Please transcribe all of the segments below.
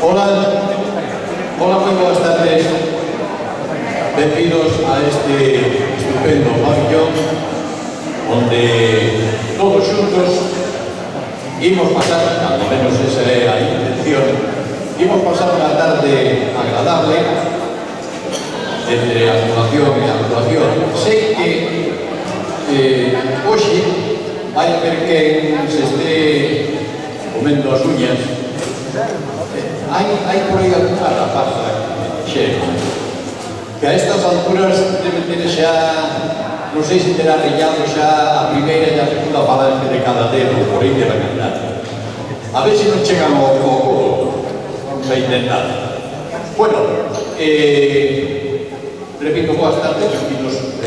Hola, muy buenas tardes. Bienvenidos a este estupendo pabellón donde todos juntos íbamos a pasar, al menos esa es la intención, íbamos a pasar una tarde agradable entre actuación e actuación. Sei que hoxe vai haber que se esté comendo as uñas. Hai por aí alguna rapaza que a estas alturas debe ter xa, non sei se terá rellado xa a primeira e a segunda falange de cada dedo, por aí debe cantar. A ver se non chegan ao codo, vamos a intentar. Bueno, repito, boas tardes, benvidos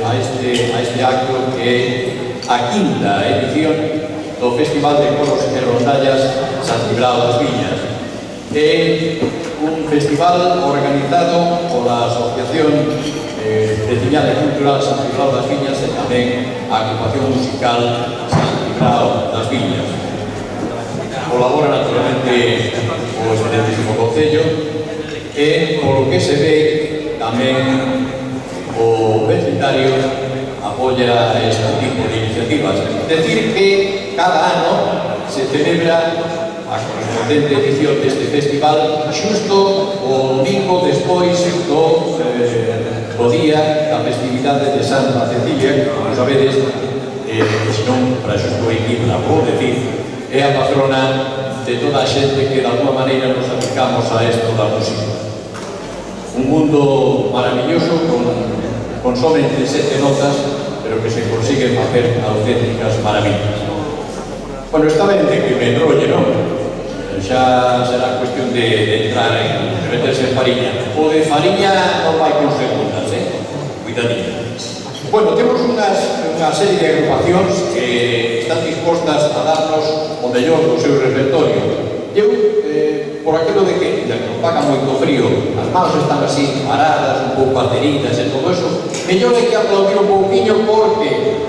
a este acto que é a quinta edición do Festival de Coros e Rondallas San Cibrao das Viñas. É un festival organizado pola Asociación Veciñal e Cultural San Cibrao das Viñas e tamén a Agrupación Musical San Cibrao das Viñas. Colabora naturalmente o excelentísimo Concello e, polo que se ve, tamén o vecindario apoia este tipo de iniciativas. Decir que cada ano se celebra a correspondente edición deste festival xusto o domingo despois do día da festividade de Santa Cecilia, como sabedes, senón para xusto aquí la vou decir, é a patrona de toda a xente que de alguma maneira nos aplicamos a esto da música. Un mundo maravilloso con solamente 7 notas, pero que se consiguen facer auténticas maravillas. Bueno, está ben de que me enrolle, non? Xa será cuestión de entrar de meterse en fariña. O de fariña non vai con segundas, cuidadinho. Bueno, temos unha serie de agrupacións que están dispostas a darnos o mellor do seu repertorio. Eu, por aquilo de que non paga moito frío, as manos están así paradas, un pouco ateridas e todo eso, mellor é que aplaudir un pouquinho porque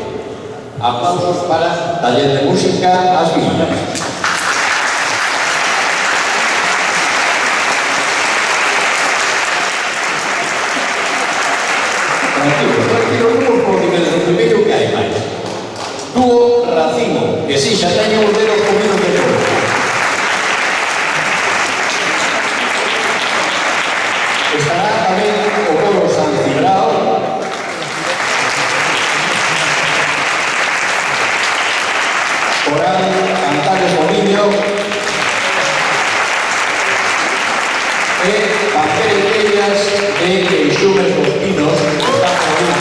aplausos para Taller de Música As Viñas. Tranquilo, porque desde o primeiro que hai máis. Dúo Racimo, que si, xa teño os dedos comidos de oro. Estará tamén o coro San Cibrao, coral Cantares Moviño e Panteretellas de Queixumes dos Pinos, que está por aí.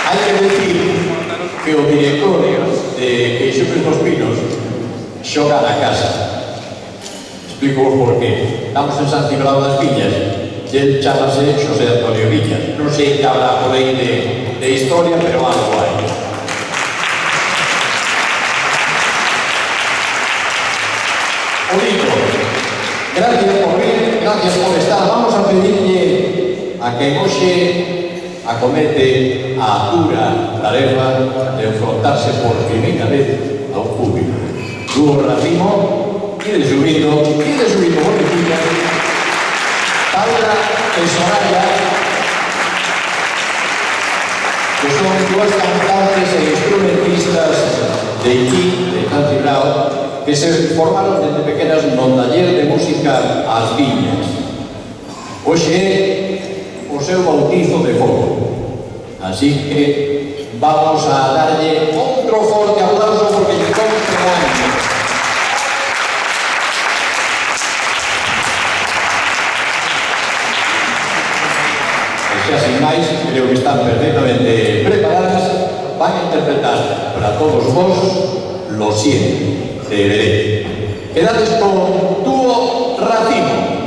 Hai que decir que o directorio de Queixumes dos Pinos xoga na casa. Explico por qué. Estamos en San Cibrao das Viñas e el chamase Xosé Antonio Viñas. Non sei que habrá por aí de historia, pero algo hai. O digo, gracias por vir, gracias por estar. Vamos a pedirle a que hoxe acomete a dura tarefa de enfrontarse por primeira vez ao público. Dúo Racimo, ide subindo, bonitilla, Paula e Soraya, que son dúas cantantes e instrumentistas de aquí, de San Cibrao, que se formaron desde pequenas no Taller de Música As Viñas. Hoxe é o seu bautizo de fogo. Así que vamos a darlle outro forte aplauso porque lle compre años. E xa sin máis, creo que están perfectamente preparadas, van a interpretar para todos vos Lo siento, te veré. Quedades con Dúo Racimo.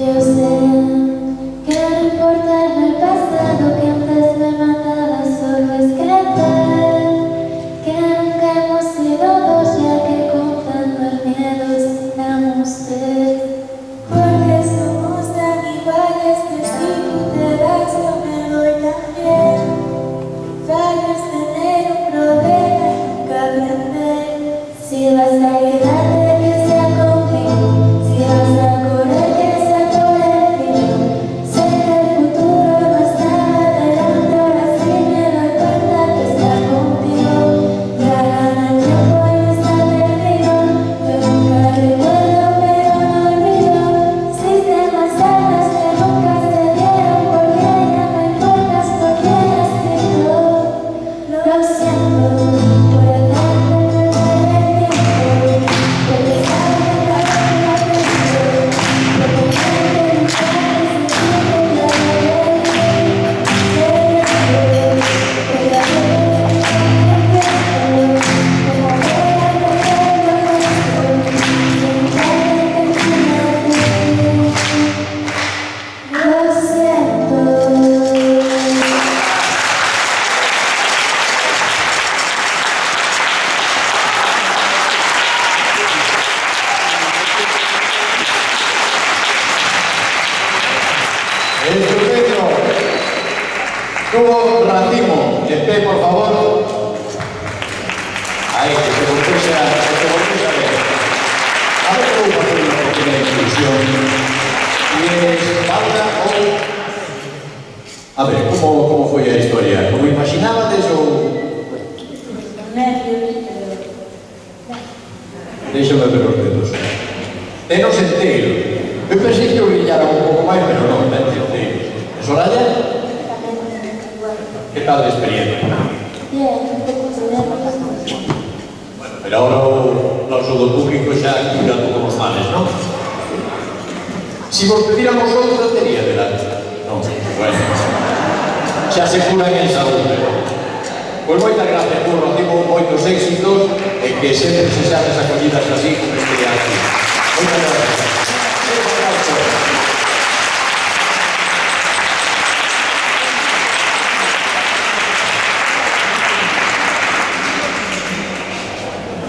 Yo sé que no importa el pasado que antes me mataba, solo es creer que nunca hemos sido dos, ya que contando el miedo estamos tres. Porque somos tan iguales que si tú te das yo me doy también. Fallas tener un problema y nunca aprender. Si vas a quedarte que sea conmigo, si vas a correr que sea por el fin. Sé que el futuro no está adelante, ahora sí me doy cuenta que está contigo. Ya gana el tiempo y no está perdido. Yo nunca recuerdo pero no olvido. Sistemas almas que nunca se dieron, porque ya no importas por quién has sido. Lo siento por hacerte perder el tiempo, porque sabes que la vida te dio, porque siempre luchaste sin sentirte Lo siento. Estupendo. Tuvo racimo. De pie, por favor. Ahí, que se volviese a ver. A ver cómo va a hacer una pequeña inclusión. Y es Paula o... A ver, ¿cómo fue la historia? ¿Como imaginabades o...? Déxame ver os dedos. E non enteiro. Eu pensei que o brillara un pouco máis, pero non, enteiro. E Soraya? Que tal de experiencia? Bien, un poco nerviosa. Bueno, pero ahora o aplauso do público xa cura todos os males, non? Si vos pedíramos outra, tería delante. Non, bueno. Xa se curan en saúde. Pois moitas gracias por recibo moitos éxitos e que sempre se xades acollidas así como este aquí. Moitas gracias.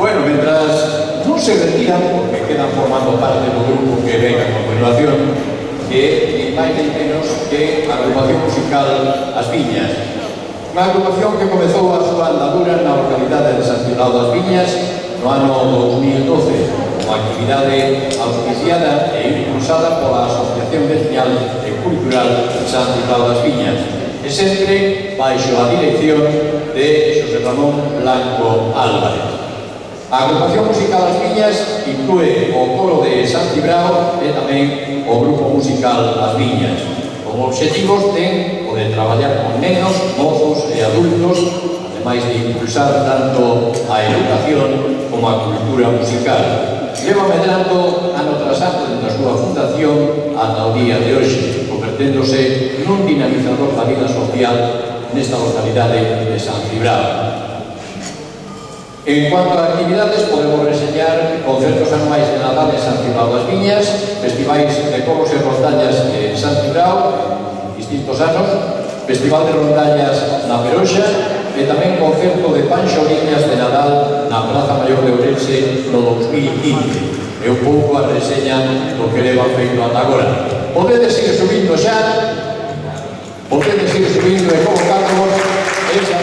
Bueno, mientras non se retiran, porque quedan formando parte do grupo que ven a continuación, que ni máis ni menos que a agrupación musical As Viñas. Unha agrupación que comezou a súa andadura na localidade de San Cibrao das Viñas no ano 2012, como actividade auspiciada e impulsada pola Asociación Vecial e Cultural de San Cibrao das Viñas, e sempre baixo a dirección de Xosé Ramón Blanco Álvarez. A agrupación musical As Viñas inclúe o coro de San Cibrao e tamén o grupo musical As Viñas. Como obxectivos ten o de traballar con nenos, mozos e adultos, ademais de impulsar tanto a educación como a cultura musical. Leva medrando ano tras ano dentro da súa fundación ata o día de hoxe, converténdose nun dinamizador da vida social nesta localidade de San Cibrao. En cuanto a actividades, podemos reseñar concertos anuais de Nadal en San Cibrao das Viñas, festivais de coros e rondallas en San Cibrao, en distintos anos, festival de rondallas na Peroxa e tamén concerto de panxoliñas de Nadal na Praza Maior de Ourense no 2015. É un pouco a reseña do que leva feito ata agora. Podedes ir subindo xa, podedes ir subindo e convocándonos esa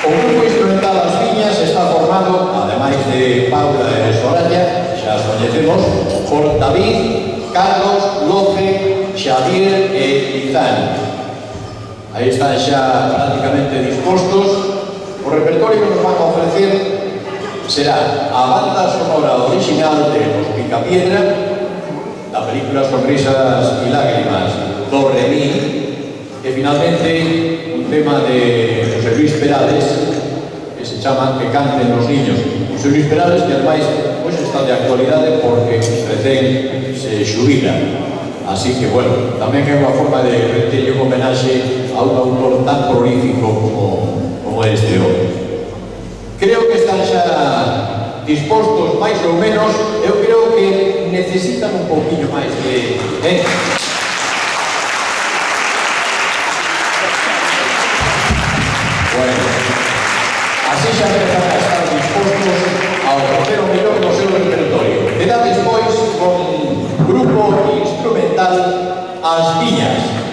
O grupo instrumental As Viñas está formado, ademais de Paula e Soraya, xa as coñecemos, por David, Carlos, Loce, Xavier e Izán. Aí están xa prácticamente dispostos. O repertorio que nos van a ofrecer será a banda sonora original de Los Picapiedra, da película Sonrisas y Lágrimas, do Remí, e finalmente un tema de José Luis Perales que se chama Que canten los niños. José Luis Perales, que ademais hoxe está de actualidade porque recén se xubila. Así que, bueno, tamén é unha forma de rendirlle un homenaxe a un autor tan prolífico dispostos máis ou menos, eu creo que necesitan un pouquinho máis de... Bueno, así xa empezan a estar dispostos a ofrecer o mellor do seu repertorio. Queda despois con grupo instrumental As Viñas.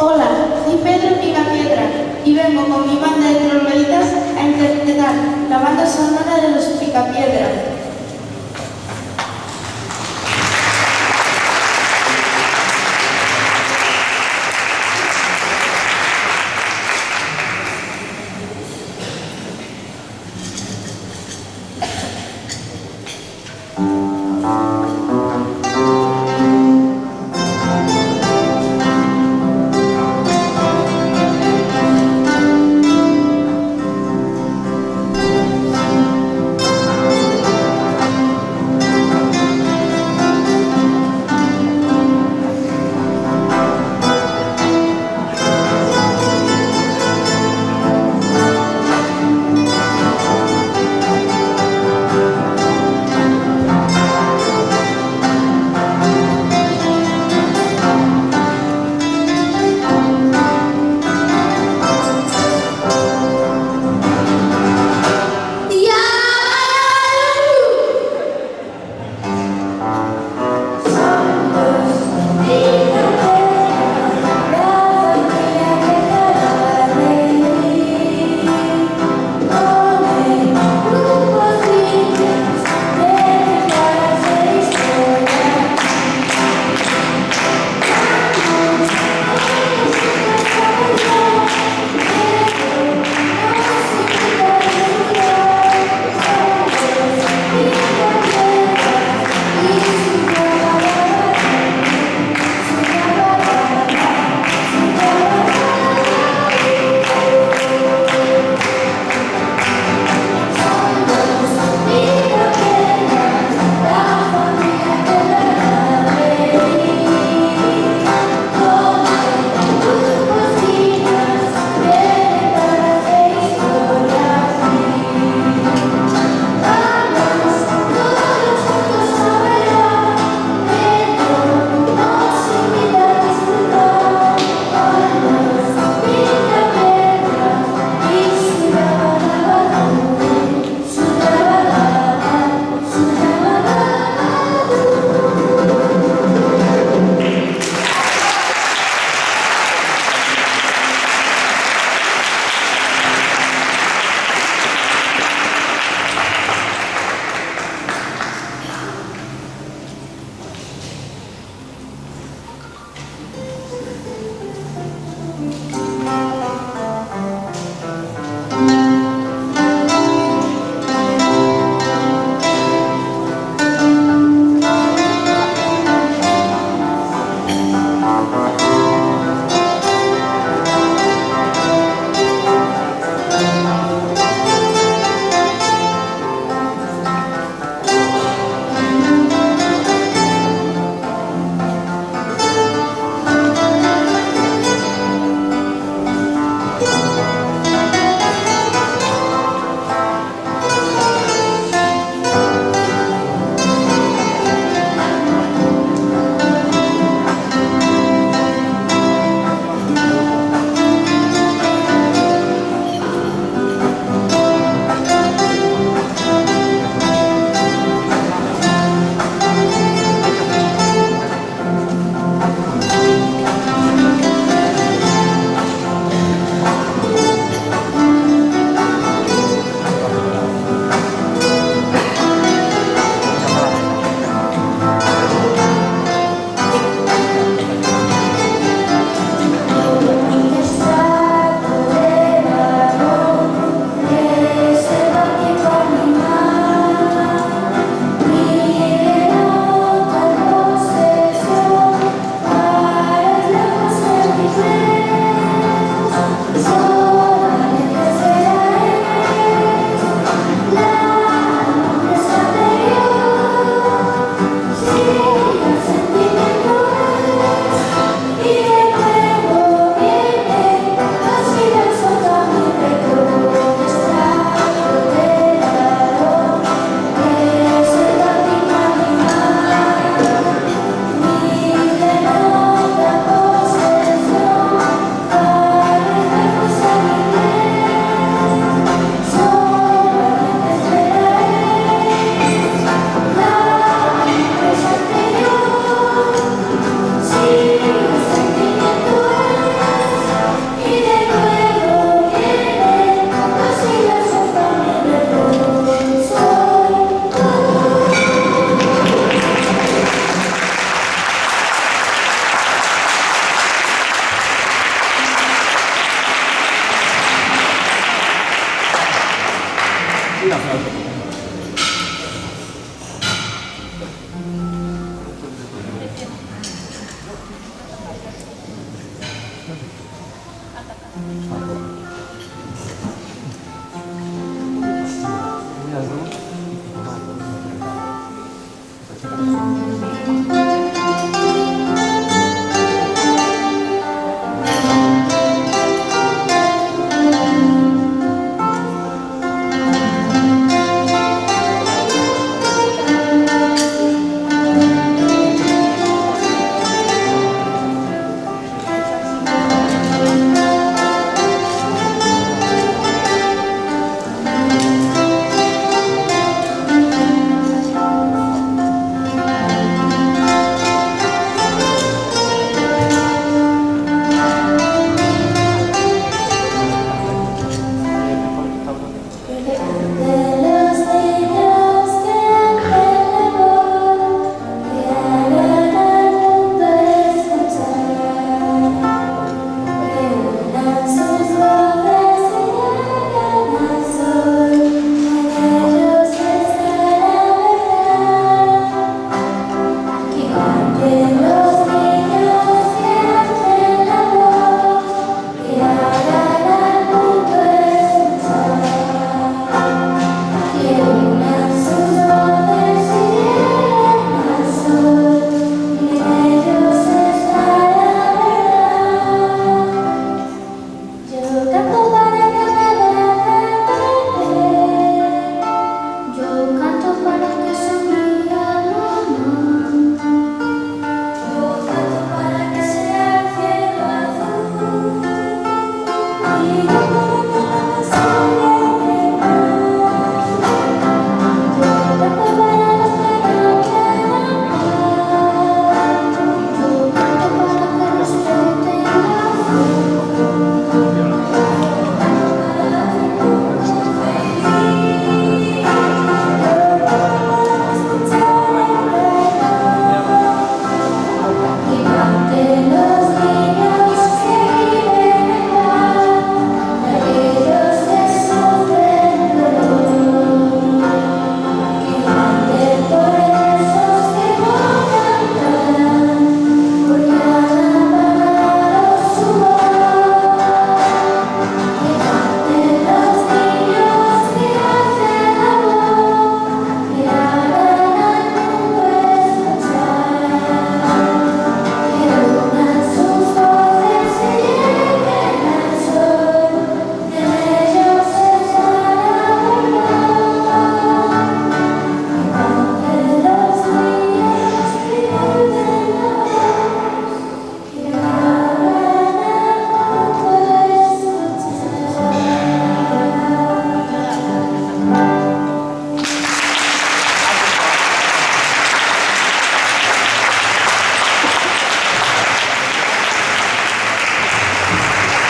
Hola, soy Pedro Picapiedra y vengo con mi banda de trompetitas a interpretar la banda sonora de los Picapiedra.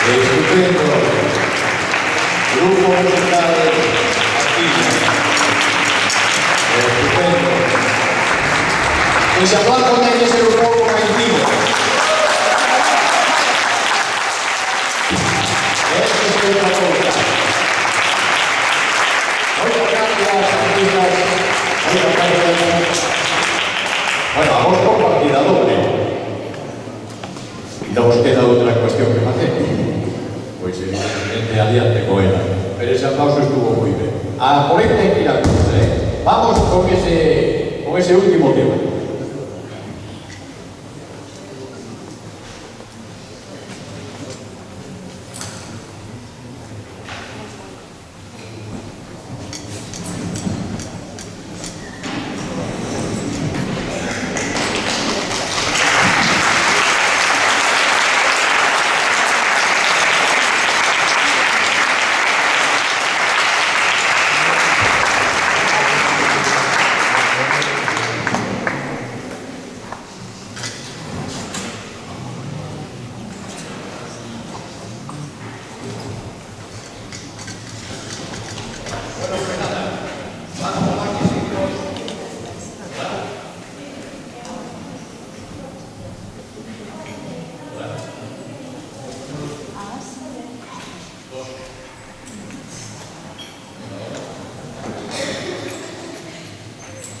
Estupendo. Grupo musical Astilla. Estupendo. Ese aplauso ten que ser un pouco máis vivo. Eso es outra cousa. Moitas gracias, artistas. Moitas gracias. Bueno, vamos por partida doble. E nos queda outra cuestión que facer. Pois evidentemente adiante coela. Pero ese aplauso estuvo moi ben. A polenta hai que ir a cousa, Vamos con ese último tema.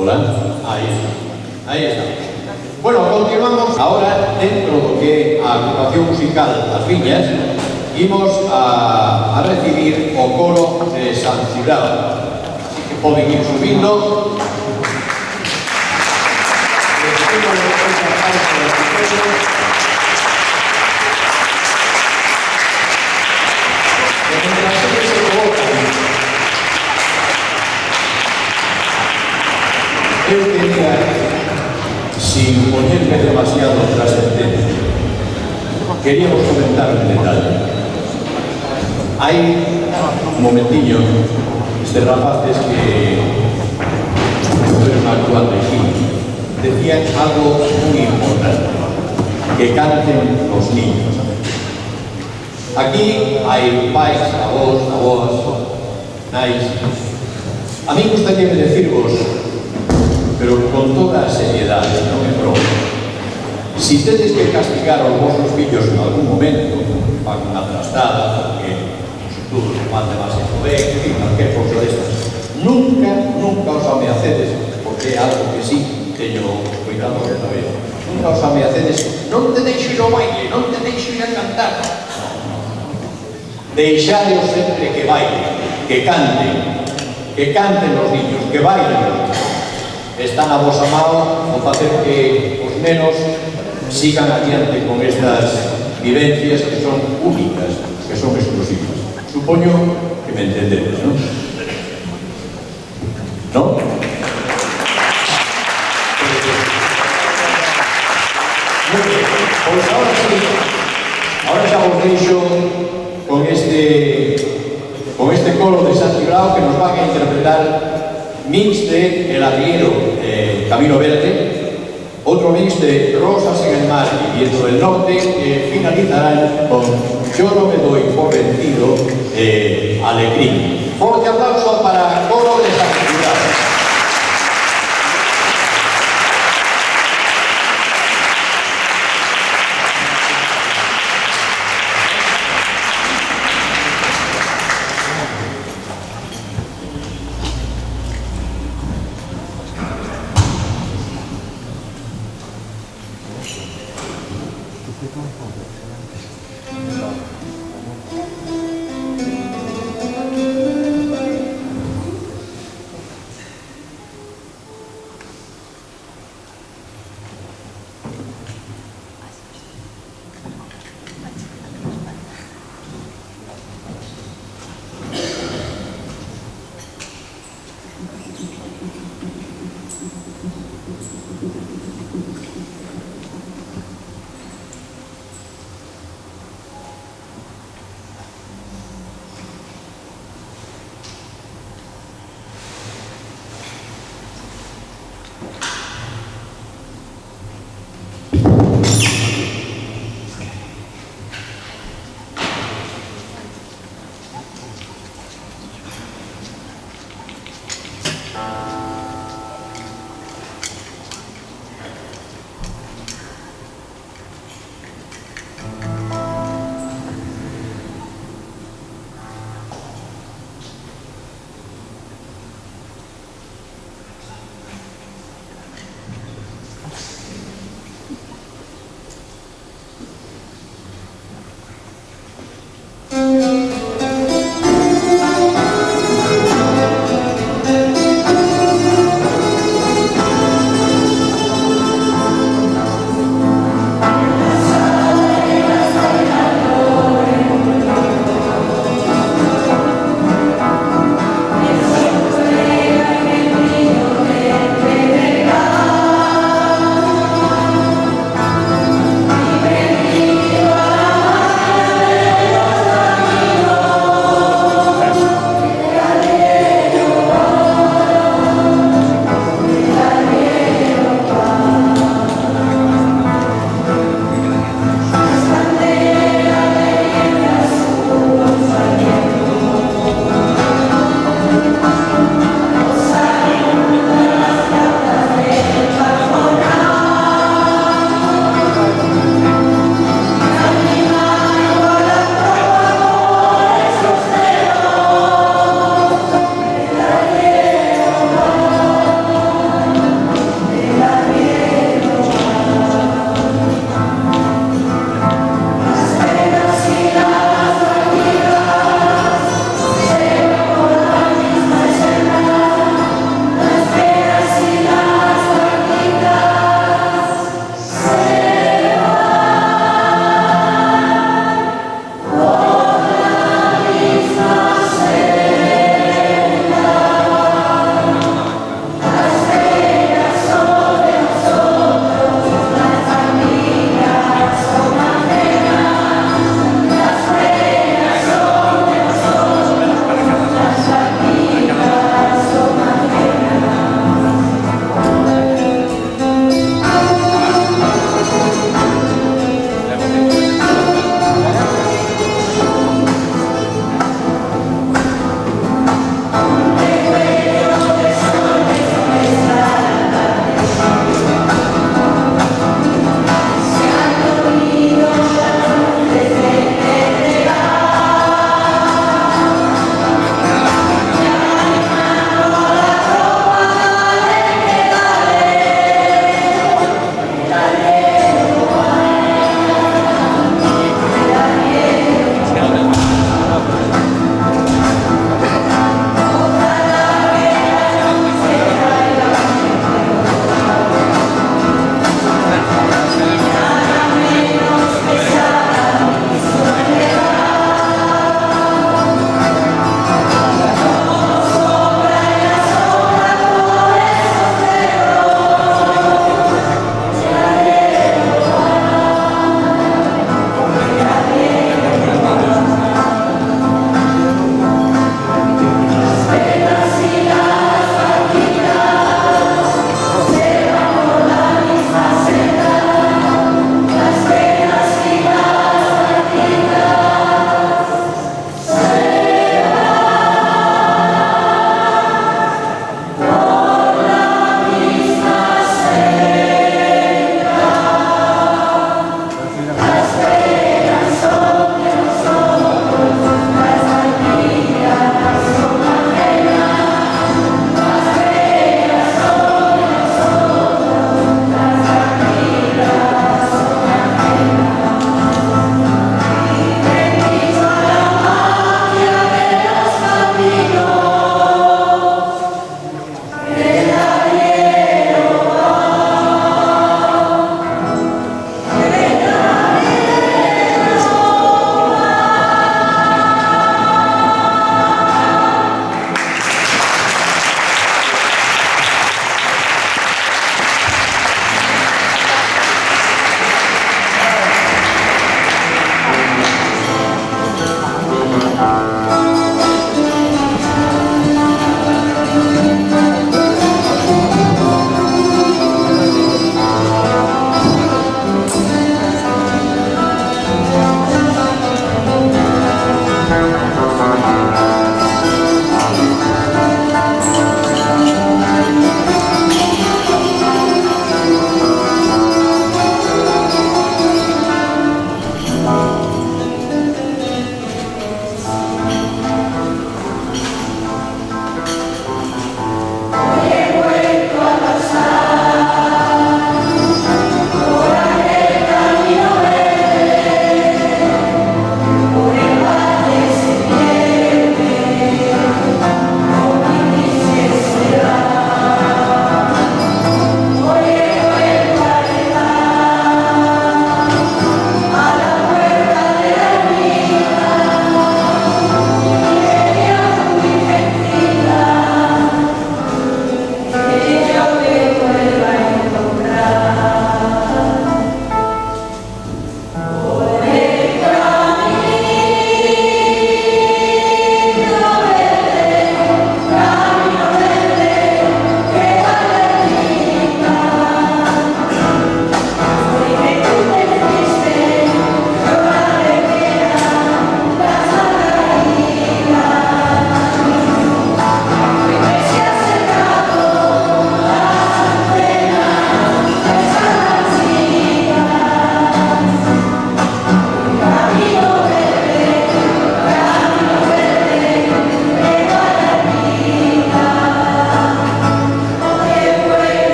Hola, ahí está. Bueno, continuamos ahora dentro do que a agrupación musical As Viñas, imos a recibir o coro de San Cibrao. Así que poden ir subindo. Eu quería, sin ponerme demasiado trascendente, queríamos comentar un detalle. Hai un momentiño estes rapaces que fueron actuando aquí decían algo muy importante, que canten los niños. Aquí hai pais, avós, aboas, nais. A mí gustaría decirvos, pero con toda a seriedade, non é broma. Si tedes que castigar aos vosos fillos en algún momento, para unha trastada, porque os estudos van demasiado ben, en fin, cualquier cosa destas, nunca os ameacedes, porque é algo que sí teño cuidado de saber. Nunca os ameacedes, non te deixo ir ao baile, non te deixo ir a cantar. Deixareos sempre que bailen, que canten os niños, que bailen. Está na vosa mão o facer que os nenos sigan adiante con estas vivencias que son únicas, que son exclusivas. Supoño que me entendedes, non? Non? Pois ahora sí, ahora xa vos deixo con este coro de San Cibrao que nos van a interpretar mix de El Arriero, Camino Verde, otro mix de Rosas en el Mar y Viento del Norte, que finalizarán con Yo no me doy por vencido, Alegrín. Fuerte aplauso para el coro de San Cibrao.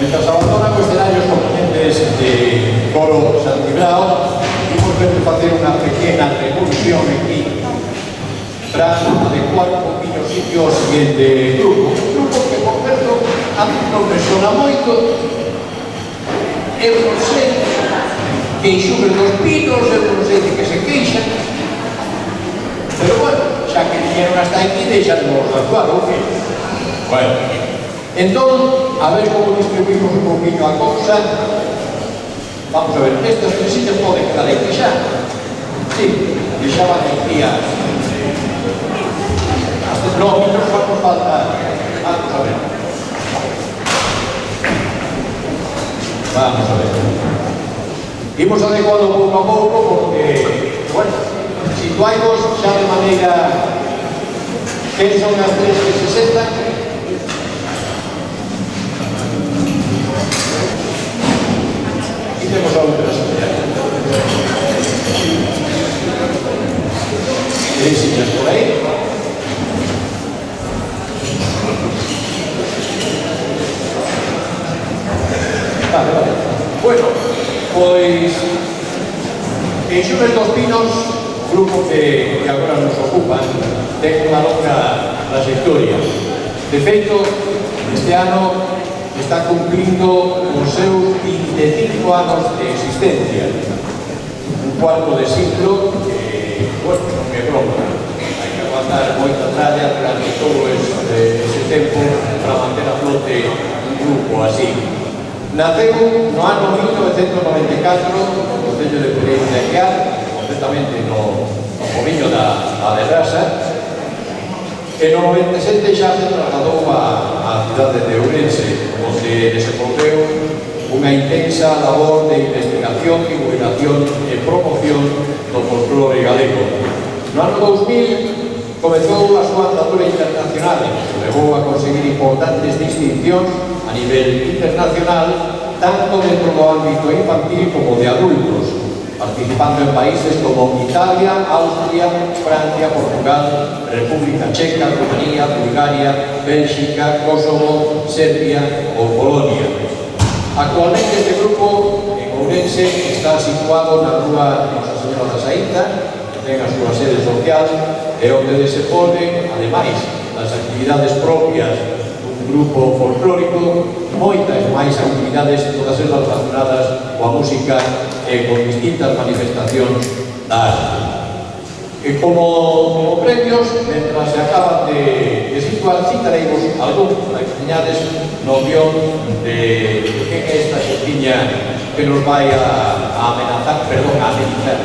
Mientras abandonan o escenario os componentes de Coro Santibrao, imos ver de facer unha pequena revolución aquí para adecuar un poquinho o sitio ao siguiente grupo. Un grupo que, por certo, a mí non me sona moito. Eu non sei que enxuben dos pinos, eu non sei de que se queixan. Pero, bueno, xa que viñeron hasta aquí, deixanos actuar, ou que? Bueno, entón, a ver como distribuimos un poquinho a cousa. Vamos a ver, estas tres sillas poden quedar aquí xa. Sí, deixaban aquí as... No, nos vamos falta. Vamos a ver. Vamos a ver. Imos adecuando pouco a pouco porque, bueno, situaimos xa de maneira que son as tres que se sentan. Temos a outra silla. Tenéis sillas por aí? Vale. Bueno, pois Enxumes dos Pinos, grupo que agora nos ocupan, ten unha longa trayectoria. De feito, este ano está cumplindo os seus 25 anos de existencia. Un cuarto de siglo que, bueno, non é broma. Hai que aguantar moita tralla durante todo ese tempo para manter a flote un grupo así. Naceu no ano 1994 no Concello de Pereira de Aguiar, concretamente no pobiño da Derrasa, e no 97 xa se trasladou á cidade de Ourense, onde desenvolveu unha intensa labor de investigación, divulgación e promoción do folclore galego. No ano 2000 comezou a súa andadura internacional que levou a conseguir importantes distincións a nivel internacional, tanto dentro do ámbito infantil como de adultos, participando en países como Italia, Austria, Francia, Portugal, República Checa, Rumanía, Bulgaria, Bélxica, Kosovo, Serbia ou Polonia. Actualmente este grupo en Ourense está situado na rúa Nosa Señora da Saíta, que ten a súa sede social e onde desenvolve, ademais das actividades propias dun grupo folclórico, moitas máis actividades, todas elas relacionadas coa música e con distintas manifestacións da arte. E como premios, mentras se acaban de situar, citaremos algún para que teñades noción de que é esta xestiña que nos vai a amenazar, perdón, a amenizar.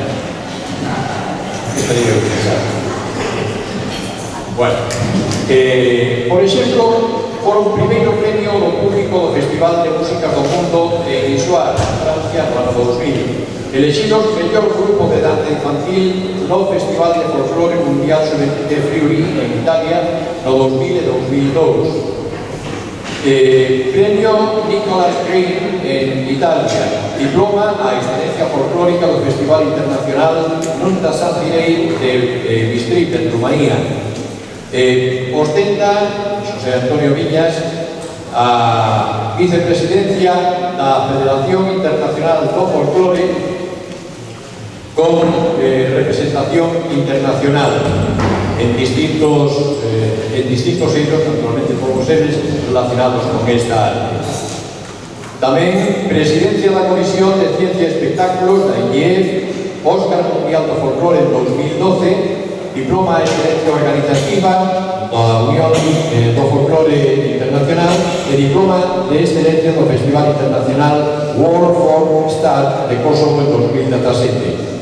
Que teria que pensar? Bueno, por exemplo, foron primeiro premio do público do Festival de Música do Mundo en Issoire, Francia, no ano 2000. Elegidos mellor grupo de danza infantil no Festival de Folclore Mundial de Friuli en Italia no 2000 e 2002. Premio Nicolas Green en Italia. Diploma a excelencia folclórica do Festival Internacional Nunta Santirei de Bistrip en Rumanía. Ostenta José Antonio Viñas a vicepresidencia da Federación Internacional do Folclore con representación internacional en distintos eidos, naturalmente por seres relacionados con esta arte. Tamén presidencia da Comisión de Ciencia e Espectáculos da IEF, Óscar Mundial do Folclore en 2012, diploma de excelencia organizativa da Unión do Folclore Internacional e diploma de excelencia do Festival Internacional World Folk Star de Kosovo en 2017.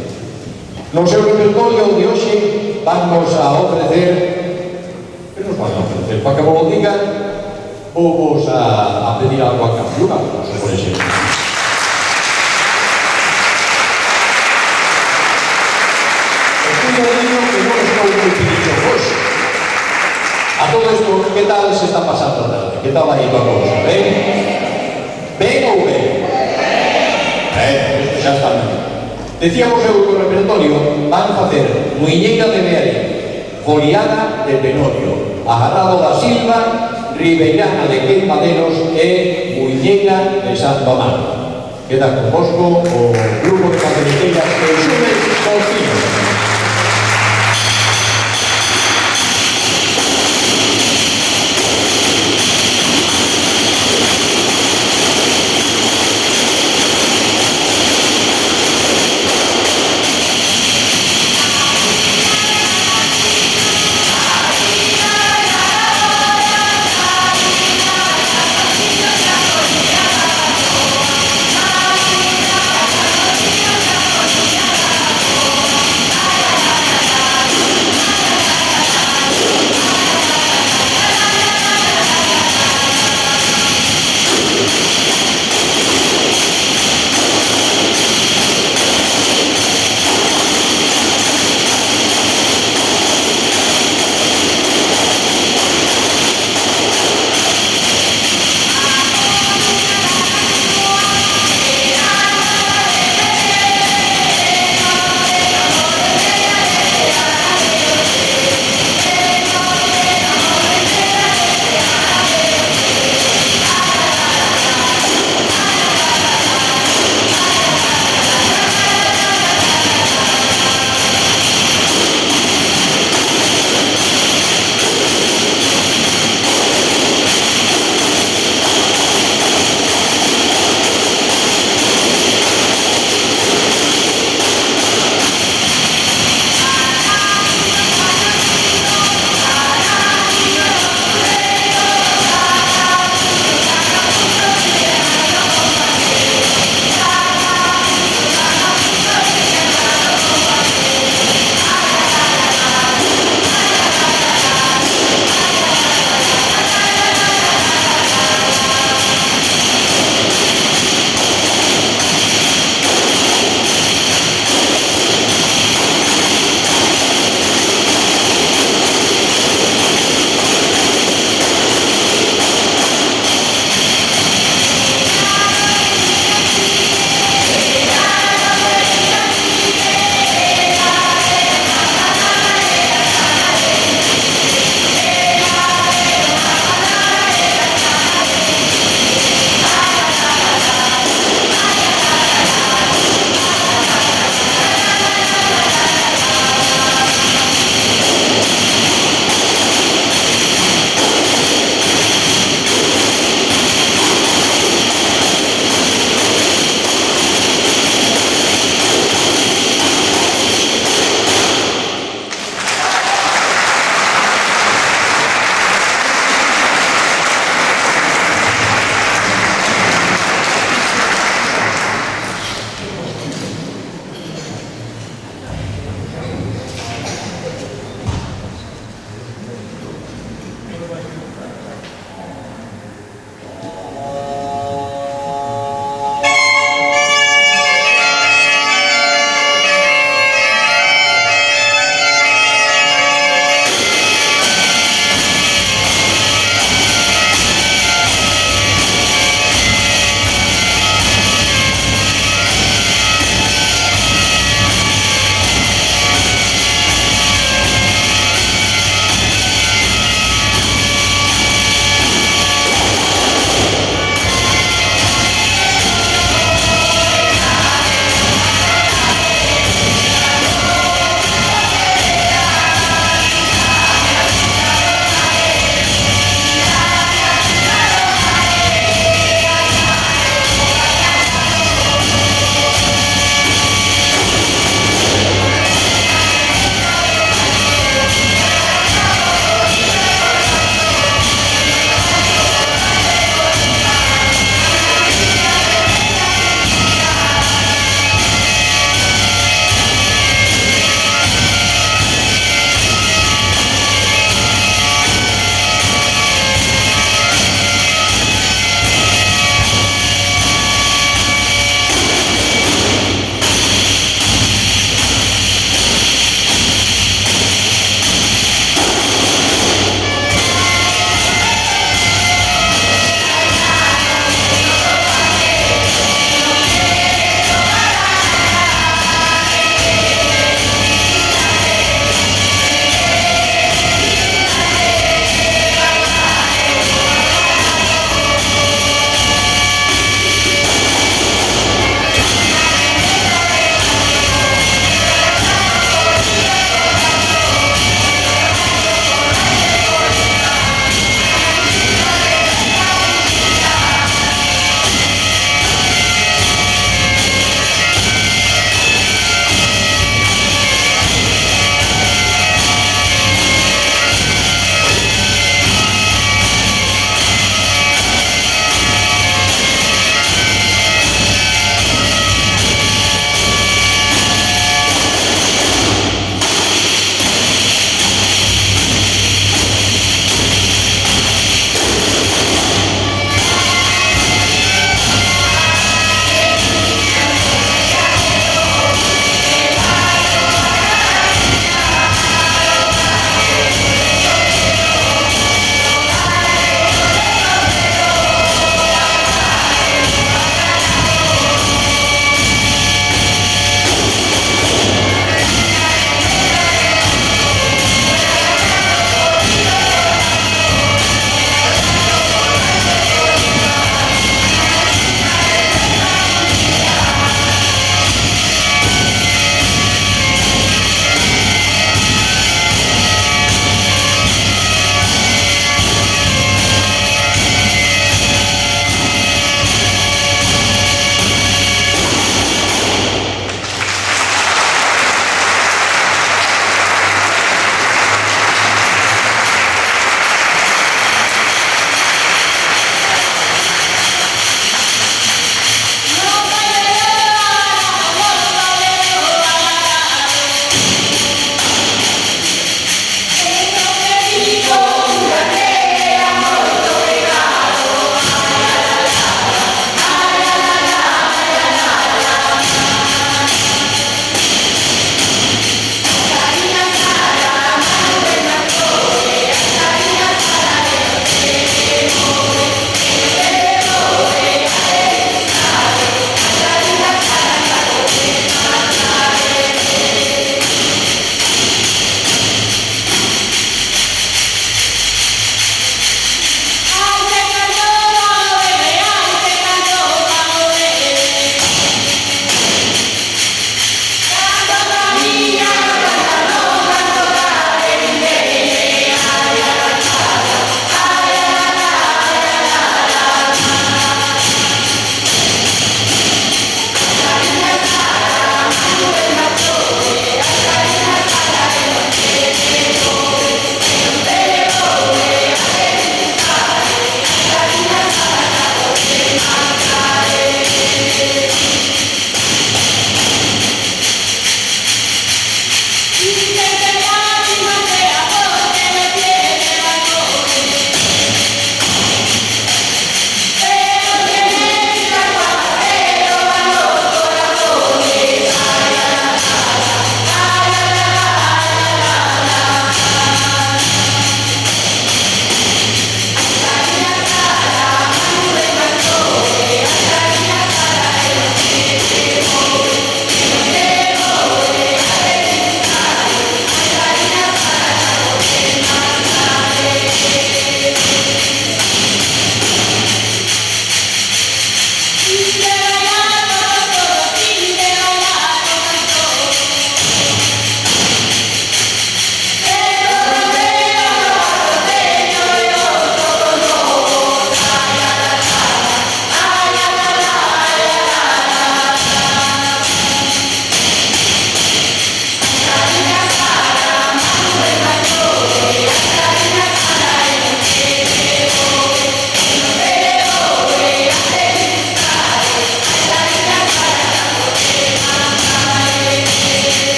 No seu repertorio de hoxe vamos a ofrecer, que nos van a ofrecer? Para que vos lo digan, ou vos a pedir algo a cambio, una cosa, por exemplo. Estoy diciendo que non estou moi pedido hoxe. A todo isto, que tal se está pasando a tarde? Que tal aí a cousa? Ben? Ben ou ben? Ben, xa está ben. Decíamos eu do repertorio, van facer Muiñeira de Bearín, Foliada de Tenorio, Agarrado da Silva, Ribeirana de Queimaderos e llega besando a mano. Queda convosco o grupo de cacereteiras que sube os finos.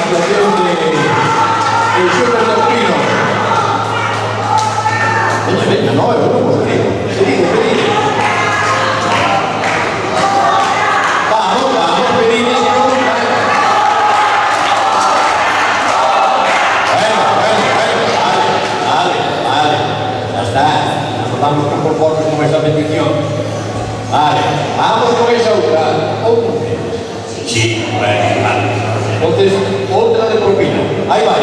actuación de el Súper dos Pinos. Venga, no, el grupo se dice. Vamos, pedines y no. Vale. Ya está. Nos damos por conformes con esa petición. Vale, vamos con esa otra. Sí, vale. Entonces, otra de propina. Ahí va.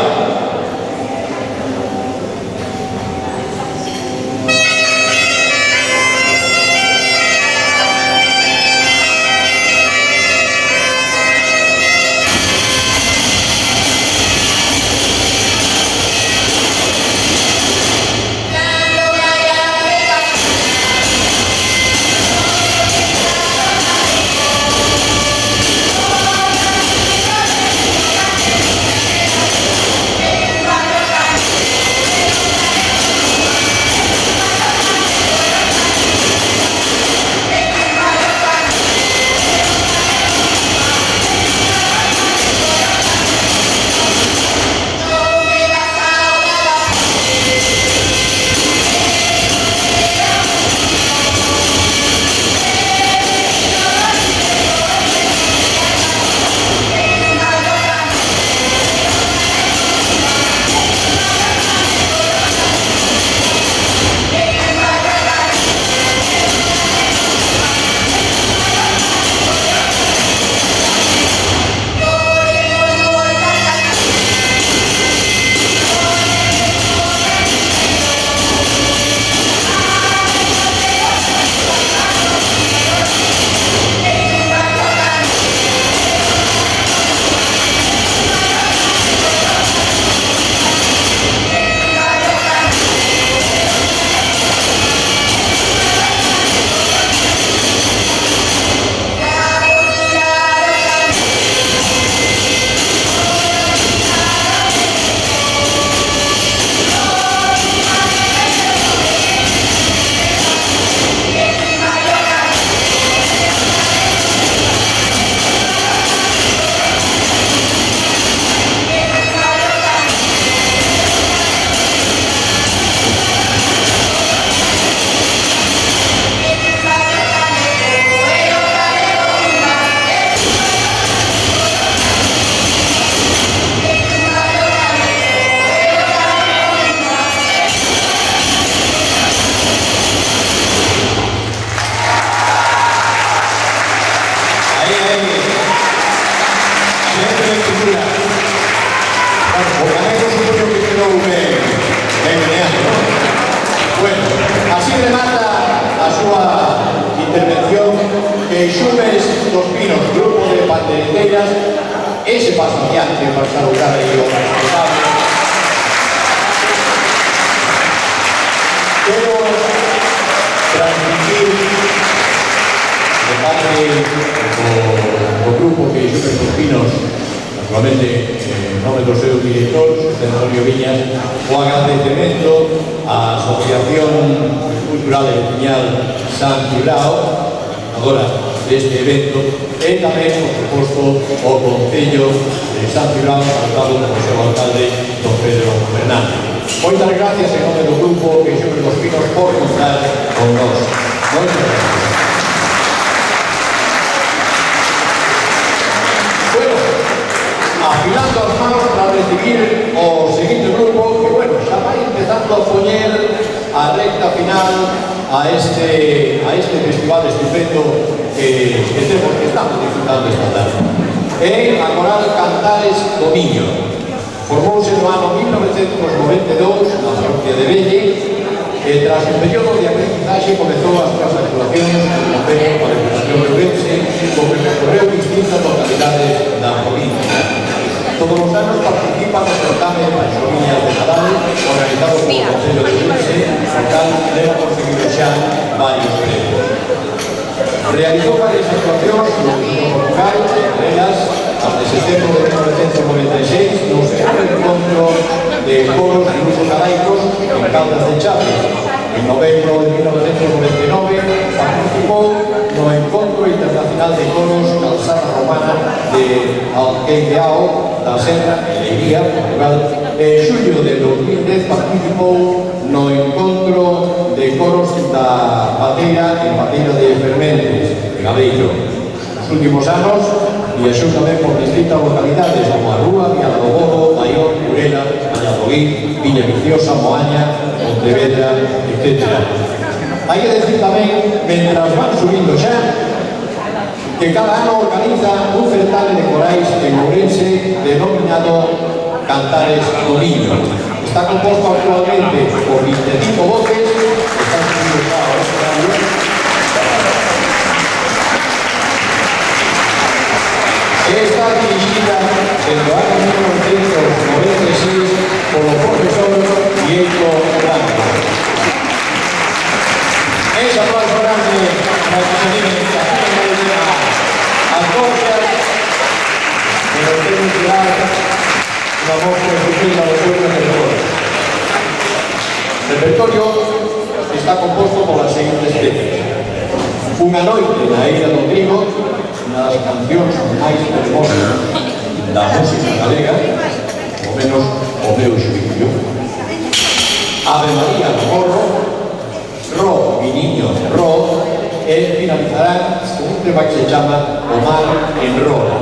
Bueno, así remata a súa intervención que Xumes dos Pinos, grupo de pandereteiras, ese paso adiante para saludar aí o responsable. Quero transmitir de parte do grupo que Xumes dos Pinos, naturalmente en nome do seu director, José Antonio Viñas, o agradecemento á Asociación Cultural e Veciñal San Cibrao, agora deste evento, e tamén, por suposto, o Concello de San Cibrao, saltado polo seu alcalde, don Pedro Fernández. Moitas gracias en nome do grupo que Xumes dos Pinos por contar con nós. Moitas gracias. Afilando as manos para recibir o seguinte grupo que, bueno, xa vai empezando a poñer a recta final a este festival estupendo que estamos disfrutando esta tarde. É a Coral Cantares do Miño. Formouse no ano 1992 na parroquia de Velle e tras un período de aprendizaxe comezou as súas actuacións no convenio coa Deputación Ourense co que recorreu distintas localidades da provincia. Todos os anos participa no certame Paixoviñas de Nadal, organizado polo Concello de Ourense, o cal leva conseguido xa varios premios. Realizou varias actuacións no Portugal, entre elas, as de setembro de 1996, no segundo encontro de coros de grupos calaicos en Caldas de Chaves. En novembro de 1999 participou no Encontro Internacional de Coros Calzada Romana de Alqueideao, da Serra, en Leiría, Portugal, en xullo de 2010 participou no encontro de coros da Pateira en Pateira de Fermentes, en Aveiro. Nos últimos anos viaxou tamén por distintas localidades como a Rúa, Viana do Bolo, Maior, Burela, Valladolid, Viña Viciosa, Moaña, Pontevedra, etc. Hai que decir tamén, mentras van subindo xa, que cada ano organiza un certame de corais en Ourense denominado Cantares do Niño. Está composto actualmente por 25 voces, están subidos a los escenarios. Está dirigida desde o ano 1996 polo profesor Diego Blanco. Ese aplauso grande para que se animen as cosas, pero tenemos que dar una voz profunda de su repertorio. El repertorio está compuesto por las siguientes piezas: Unha noite na Eira do Trigo, unha das cancións máis hermosas da música galega, ao menos o meu xuicio. Ave María do Morro, Ro, mi niño, Ro, e finalizará con un tema que se llama O Mar en Rola.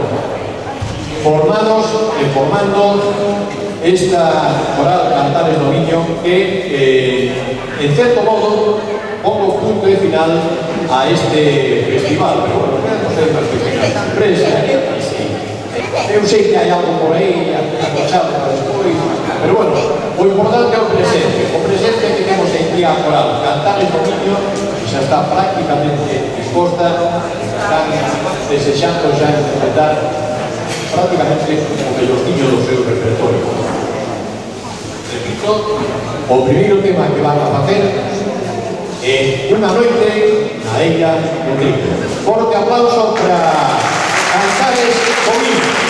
Formados e formando esta coral Cantares do Niño que, en cierto modo, pongo punto de final a este festival. Pero bueno, podemos ser más pequeñas sorpresas. Eu sei que hai algo por aí acochado para despois, pero bueno, o importante é o presente que temos aquí a coral Cantares do Niño, que xa está prácticamente disposta, están desexando xa interpretar prácticamente o mellorciño do seu repertorio. Repito, o primeiro tema que van a facer é Unha noite na Eira do Trigo. Forte aplauso para Cantares do Niño.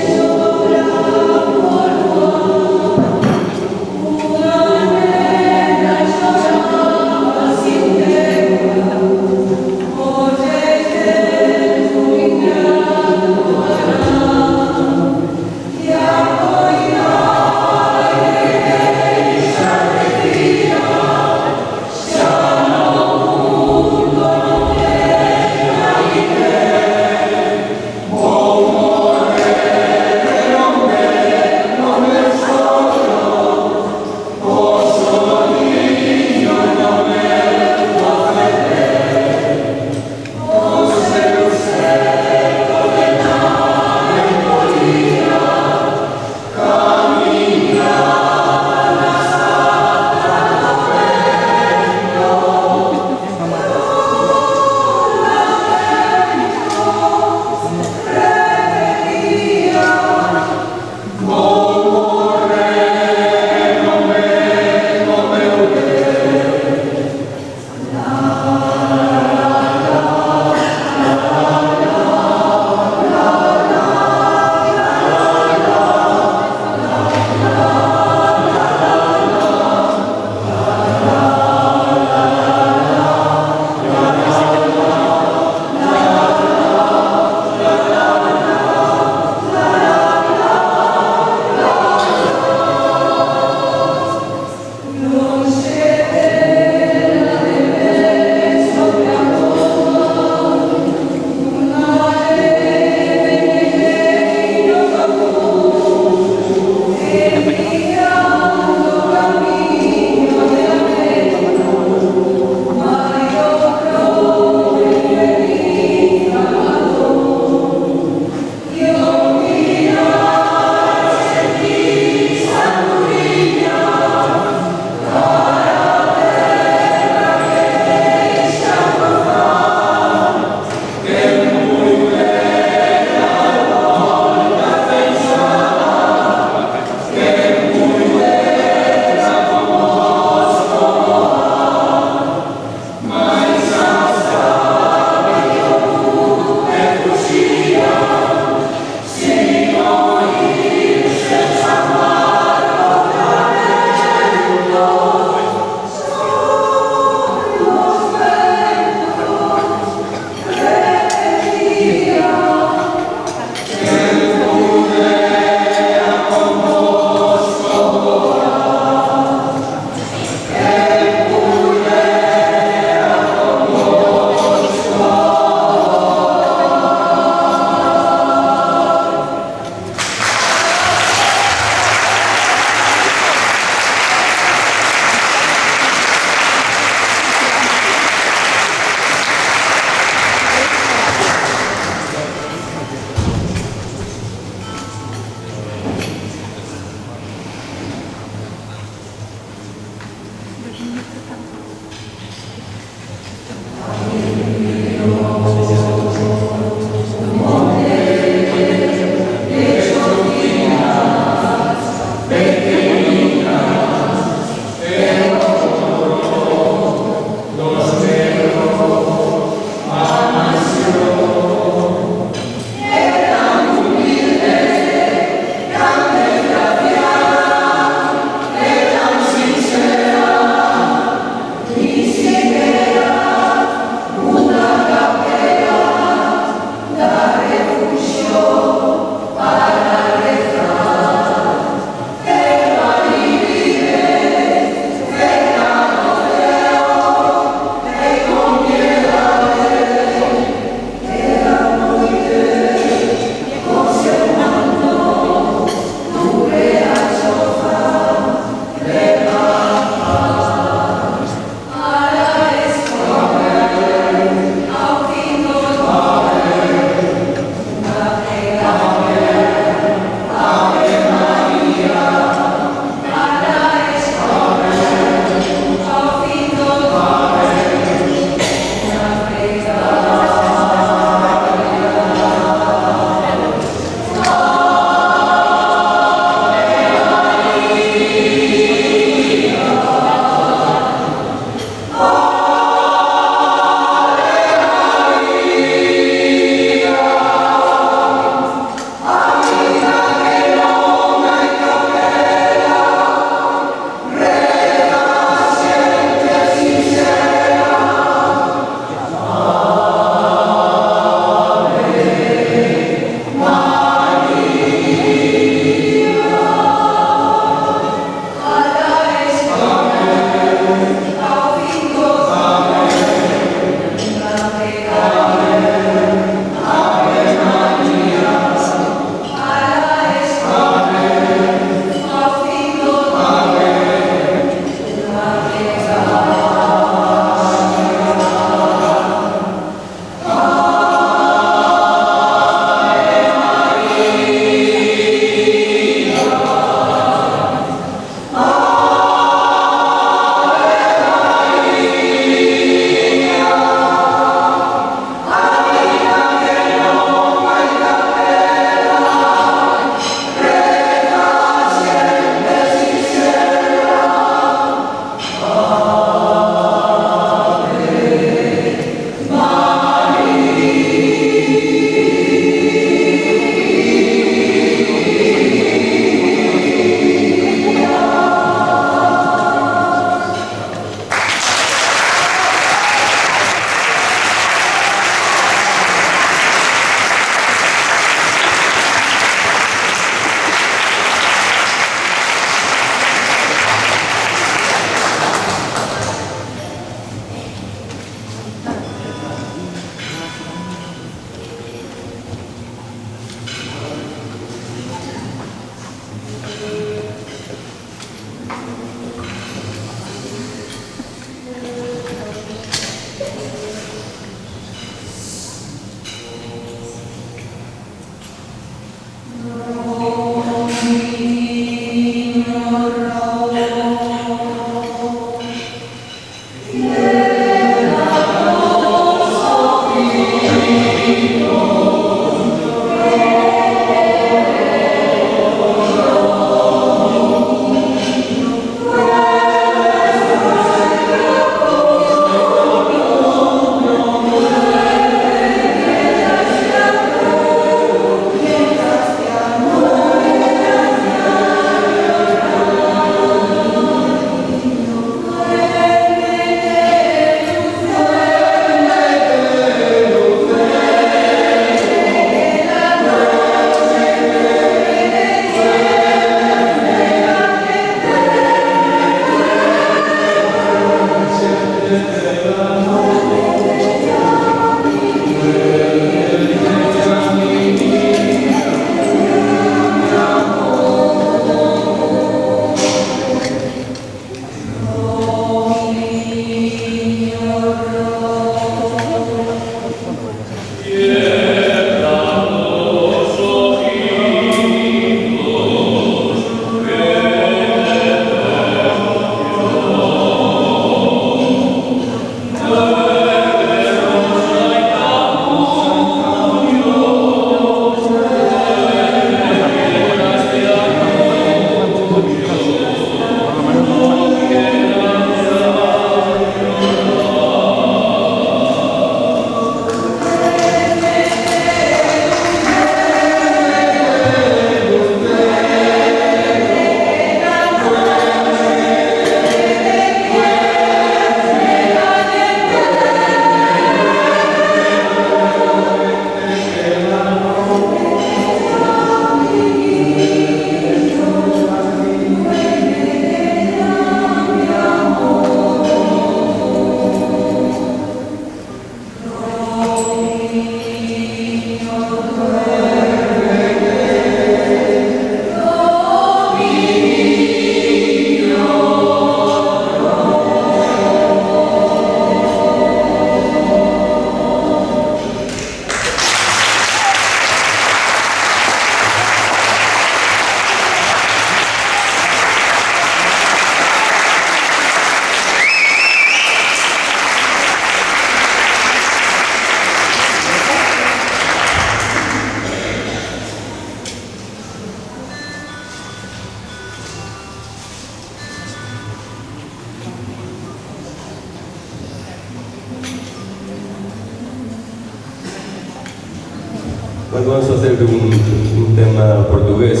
Vamos a facer un tema portugués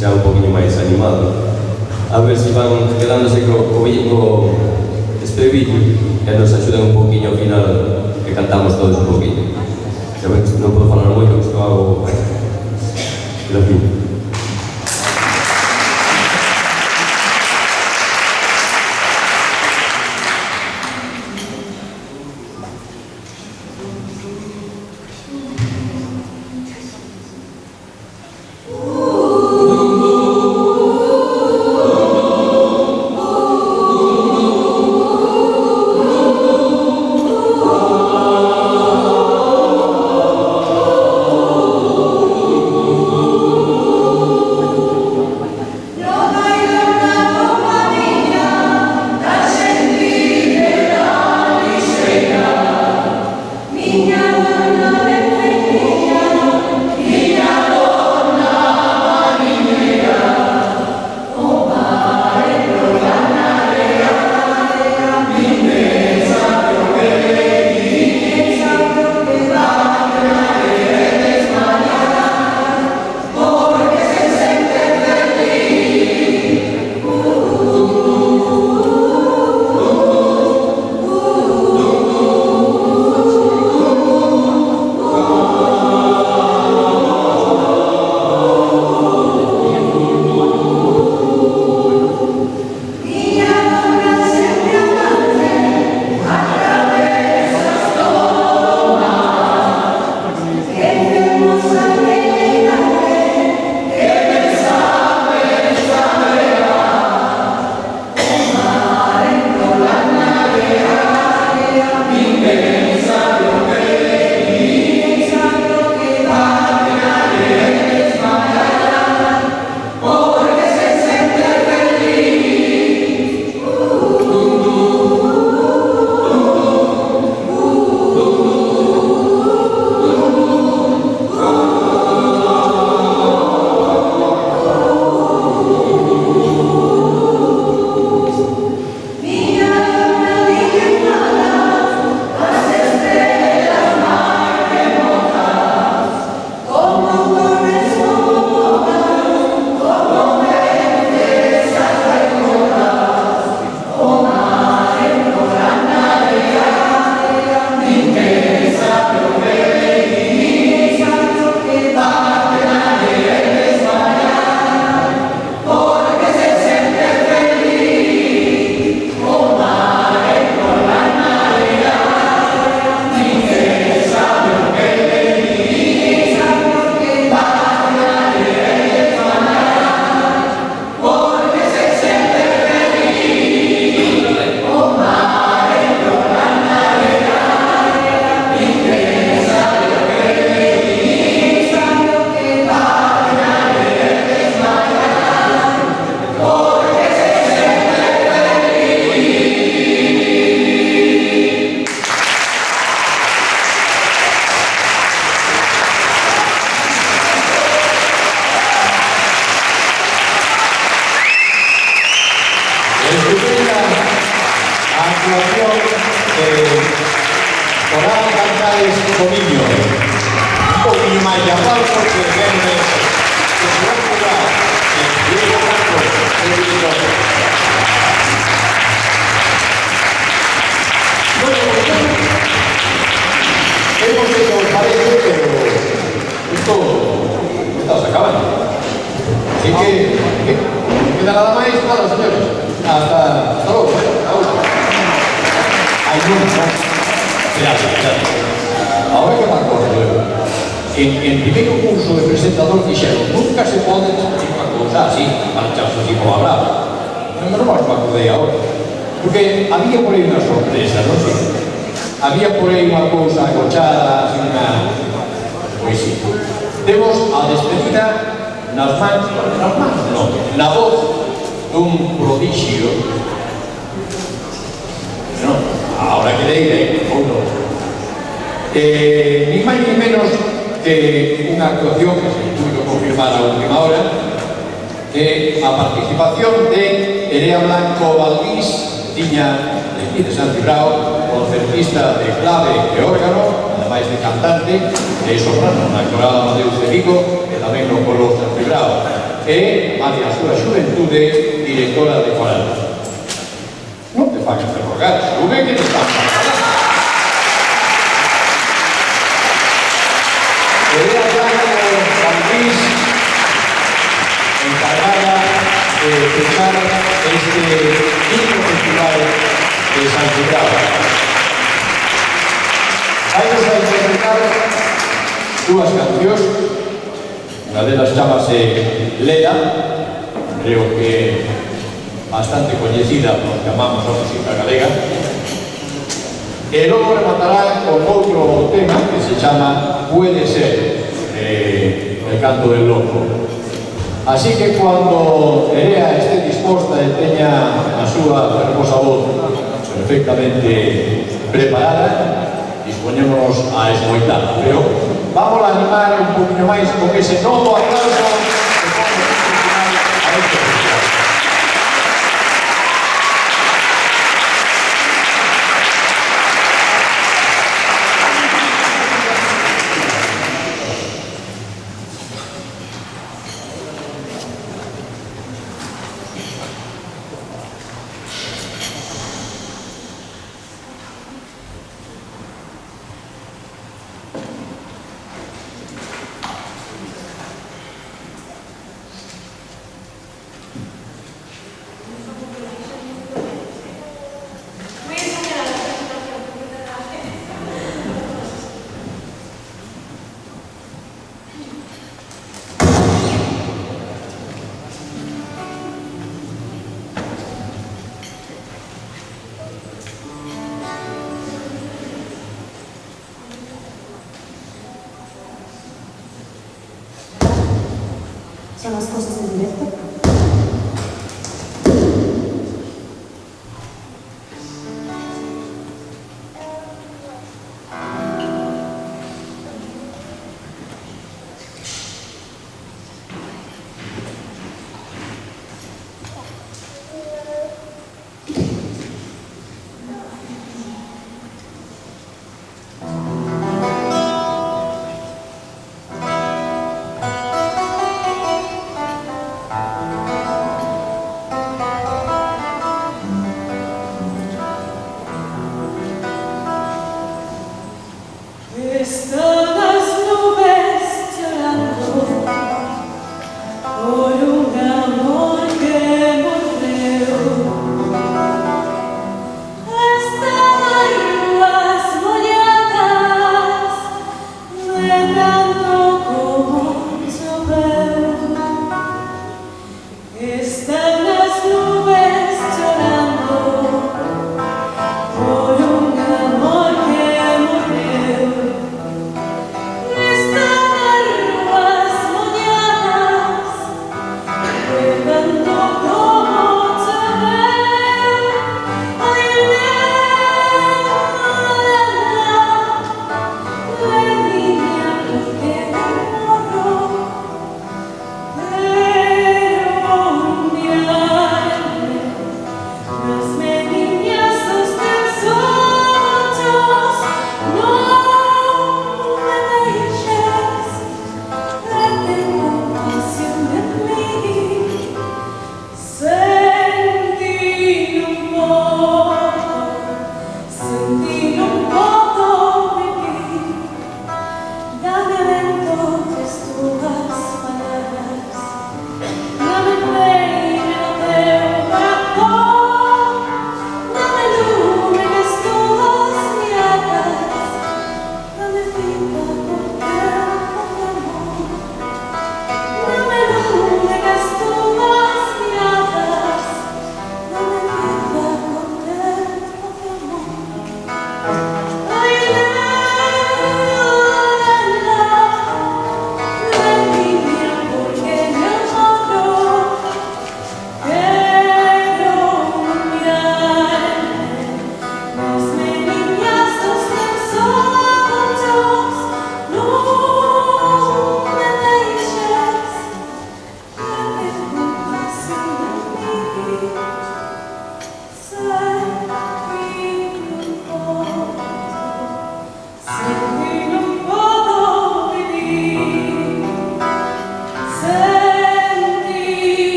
xa un poquinho máis animado, a ver se van quedándose co estribillo e nos axudan un poquinho ao final que cantamos todos un poquinho. Xa ven, non podo falar moito, que isto hago grafín. En primeiro curso de presentador dixeron nunca se pode discutir unha cousa así, marcharse así como hablaba. Non me acordei agora. Porque había por aí unha sorpresa, non sei? Había por aí unha cousa agochada, así unha... Pois sí. Temos a despedida nas mans, non, na voz dun prodigio. Non, ahora que leirei, ou non. Ni máis ni menos que unha actuación que se tuvo que confirmar a última hora, que a participación de Nerea Blanco Valdís, tiña de aquí de San Cibrao, concertista de clave e órgano, ademais de cantante e soprano na Coral Amadeus de Vigo e tamén no Coro San Cibrao. E, máis a súa xuventude, directora de coral. Non te fagas de rogar, sube que te están falando. E é a Blanca San Luis encargada de fechar este quinto festival de San Cibrao. Vamos a interpretar dúas cancións, unha delas chamase Leda, creo que bastante coñecida por que amamos a música galega, e logo rematará con outro tema que se chama Puede Ser, el canto del loco. Así que cuando Nerea esté disposta e teña a súa hermosa voz perfectamente preparada, dispoñémonos a esmoitar, pero vamos a animar un poquinho máis con ese novo aplauso que vamos a este festival. Son las cosas en directo.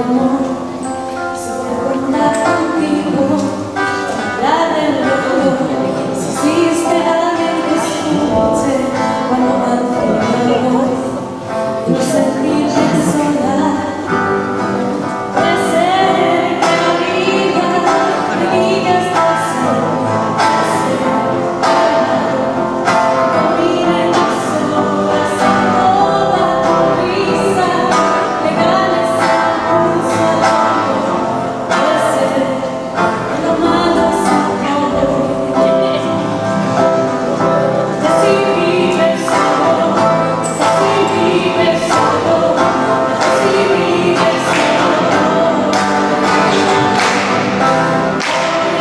amor. Si puedo contar contigo, hablar del dolor. Si existe alguien que escuche cuando alzo la voz, y no sentirme sola. Puede ser que la vida me diga estar sola. Puede ser que no mire las horas y toda tu risa me ganes el pulso al amor. Puede ser que lo malo es amor. Si vives solo, si vives solo, si vives solo,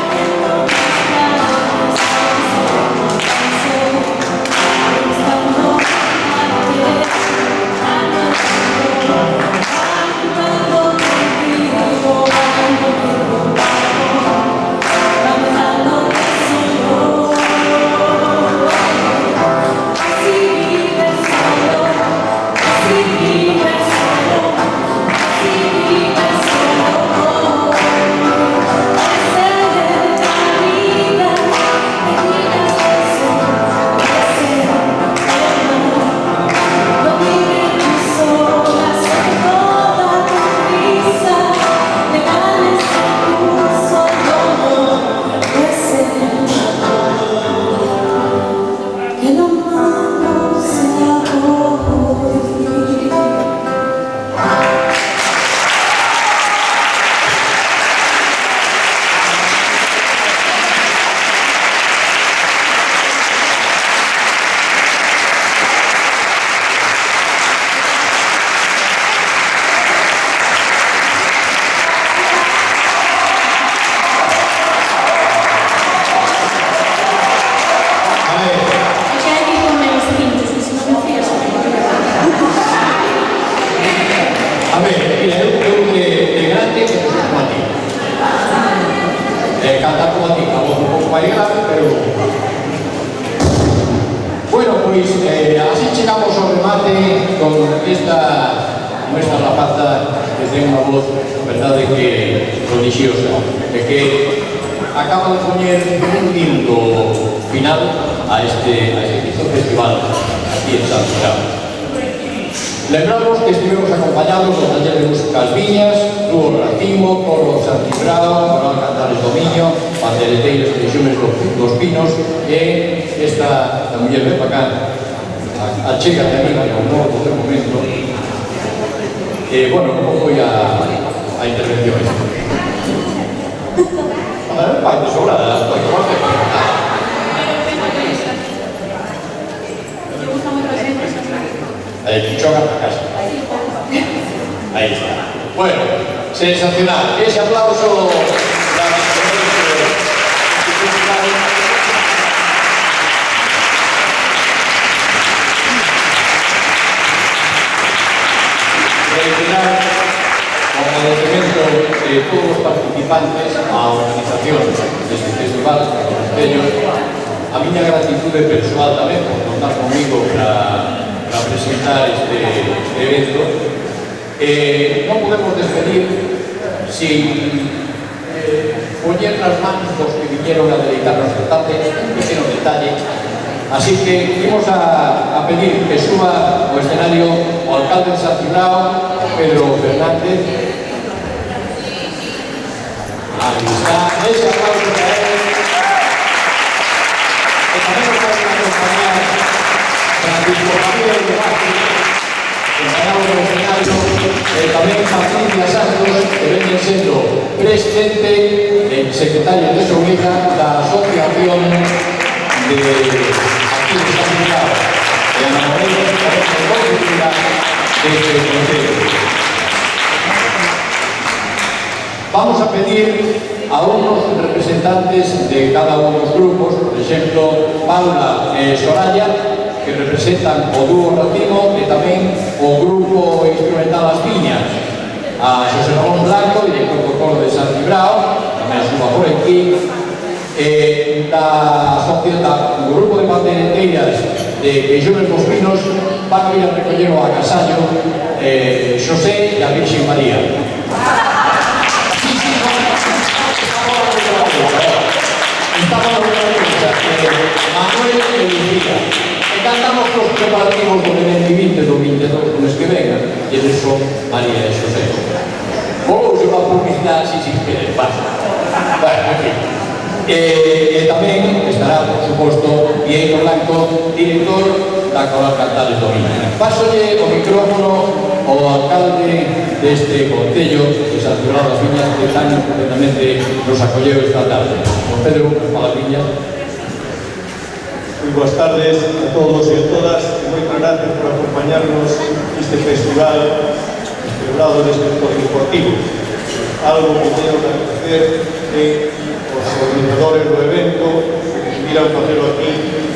que lo malo sea hoy. A ver, Es que hay que poner los pinchos, que si no me fías. a ver, mira, eu de grande que non como a ti. Cantar como a ti, a voz un pouco máis grave, pero... Bueno, pois, así chegamos ao remate con esta rapaza que ten unha voz, verdade, que prodigiosa, e que acaba de poñer un lindo final a este festival aquí en San Cibrao. Lembramos que estivemos acompañados do taller de música As Viñas, Dúo Racimo, Coro San Cibrao, Coral Cantares do Miño, Pandereteiras Treixones dos Pinos e esta muller de Pacán, a chega de amiga que non no de momento. Bueno, como foi a intervención esta? Vai de sobrada, vai de sobrada. Choca para casa. Ahí está. Bueno, sensacional. Ese aplauso. Reiterar como agradecimiento de todos los participantes a la organización de este festival, a los Destellos, a miña gratitude persoal tamén por contar comigo para presentar este evento. Non podemos despedir sin poñer nas manos dos que viñeron a dedicarnos a tarde un pequeno detalle. Así que imos a pedir que suba ao escenario o alcalde de San Cibrao, Pedro Fernández. Ahí está, ese aplauso para él. E tamén nos vai a acompañar Francisco Javier de Vázquez, compañero do escenario, e tamén Patricia Santos, que venen sendo presidente e secretario de Sobriga da Asociación de aquí de San Cibrao, e a Manuel deste concello. Vamos a pedir a unos representantes de cada uno de los grupos, por exemplo, Paula e Soraya, que representan o dúo Racimo e tamén o grupo instrumental As Viñas, a Xosé Ramón Blanco, director do coro de San Cibrao, tamén suba por aquí, do grupo de pandereteiras de Queixones dos Pinos, van a ir a recoller o agasallo Xosé e a Virxen María. Estamos na cousa Manuel e Lucía. E cantamos os preparativos do 2020 do 22 do mes que venga. E eles son María e Xosé. Ou se va a publicidade si queres, basta. Bueno, en fin. E tamén estará, por suposto, Pietro Blanco, director da Coral Cantales do Miño. Pásolle o micrófono ao alcalde deste concello de San Cibrao das Viñas, que tan completamente nos acolleu esta tarde. Don Pedro, palabrinha. Moi boas tardes a todos e a todas e moitas gracias por acompañarnos neste festival celebrado neste entorno deportivo. Algo que teño que agradecer que os organizadores do evento decidiran facelo aquí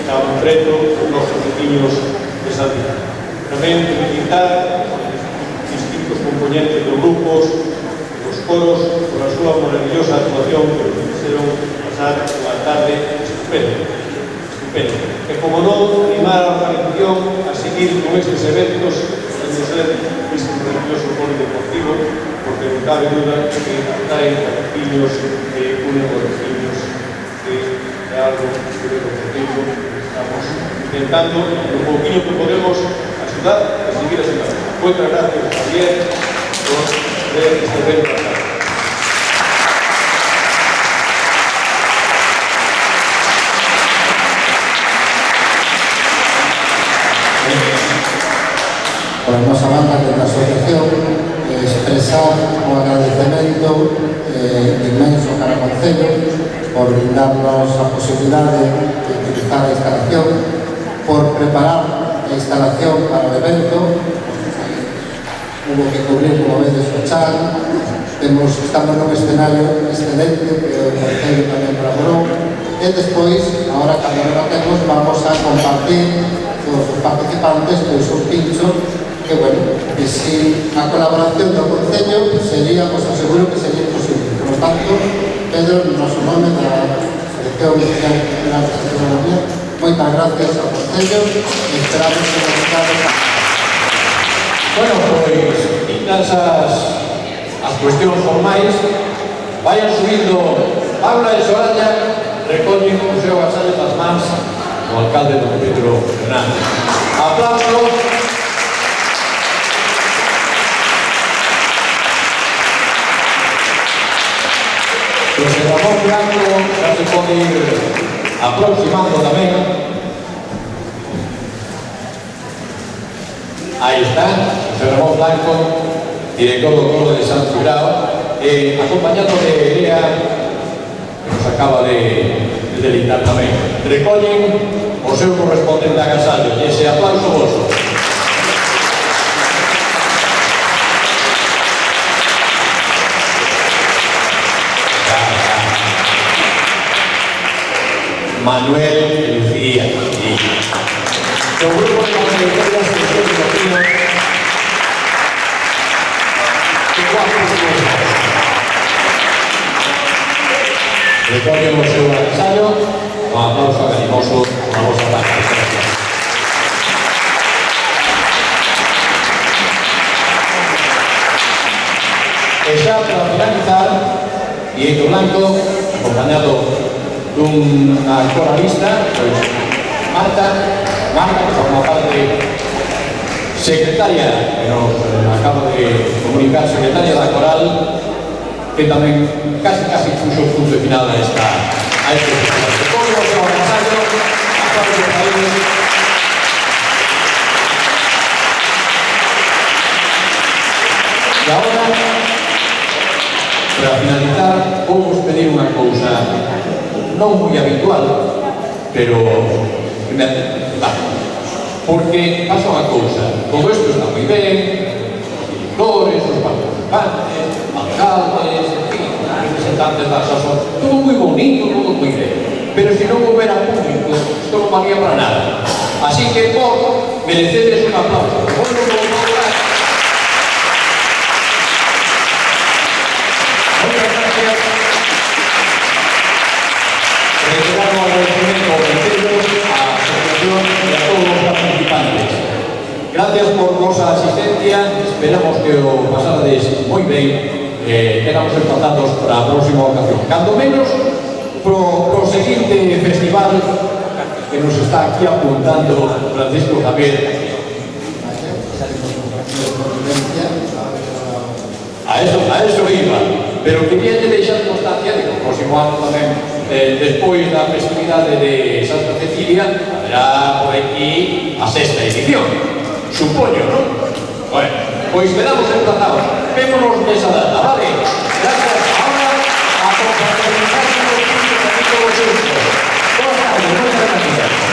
tan preto os nosos veciños de Santiago. Tamén felicitar os distintos componentes dos grupos, dos coros, por a súa maravillosa actuación que nos fixeron pasar unha tarde estupenda. E como non, animar a organización a seguir con estes eventos en ser este maravilloso polideportivo, porque non cabe duda que traen patrocinios que unen os veciños de algo que deportivo estamos intentando, no pouquinho que podemos, ayudar a seguir así. Moitas gracias, Javier, por ver este evento acá. Por a nosa banda de la asociación expresar o agradecemento inmenso cara ao Concello por brindarnos a posibilidade de utilizar a instalación, por preparar a instalación para o evento. Hubo que cubrir, como vedes, o chan. Estamos nun escenario excelente que o Concello tamén colaborou. E despois, agora cando rematemos, vamos a compartir todos os participantes pois un pincho que, bueno, que si a colaboración do Concello sería, pues aseguro que sería imposible. Por lo tanto, Pedro, no noso nome da Asociación Oficial de la Astronomía, moitas gracias ao Concello e esperamos que nos sigamos. Bueno, pois, ditas as cuestións formais, vayan subindo Paula e Soraya, recollen o seu agasallo das mans o alcalde don Pedro Fernández. Aplauso. José Ramón Blanco xa se pode ir aproximando tamén. Aí está, José Ramón Blanco, director do coro de San Cibrao, acompañado de Elea, que nos acaba de deleitar tamén. Recollen o seu correspondente agasallo e ese aplauso vosso. Manuel e Lucía. O grupo de conselleiras que son de Lucía, que guapos son. Recollen o seu agasallo, un aplauso agarimoso a vosa parte. E xa para finalizar, Pietro Blanco, acompañado dunha coralista, pois Marta, que forma parte secretaria, que nos acaba de comunicar, secretaria da coral, que tamén casi puxo punto final a este festival. Todo o seu agasallo, aplausos a eles. E agora, para finalizar, vou pedir unha cousa non moi habitual, pero que me porque pasa unha cousa, todo isto está moi ben, os directores, os participantes, alcaldes, en fin, representantes das asociacións, todo moi bonito, todo moi ben, pero se non houbera público, isto non valía para nada. Así que, por merecedes un aplauso. Moitas gracias. Reiteramos o agradecemento ao Concello, á Asociación e a todos os participantes. Gracias por vosa asistencia, esperamos que o pasades moi ben, quedamos emplazados para a próxima ocasión. Cando menos, pro seguinte festival que nos está aquí apuntando Francisco Javier. A eso iba, pero quería deixar constancia de que o próximo ano tamén, despois da festividade de Santa Cecilia, haberá por aquí a sexta edición, supoño, non? Bueno, pois quedamos emplazados, vémonos nesa data, vale? Gracias, ahora a compartir con los chicos. Buenas tardes, muchas gracias.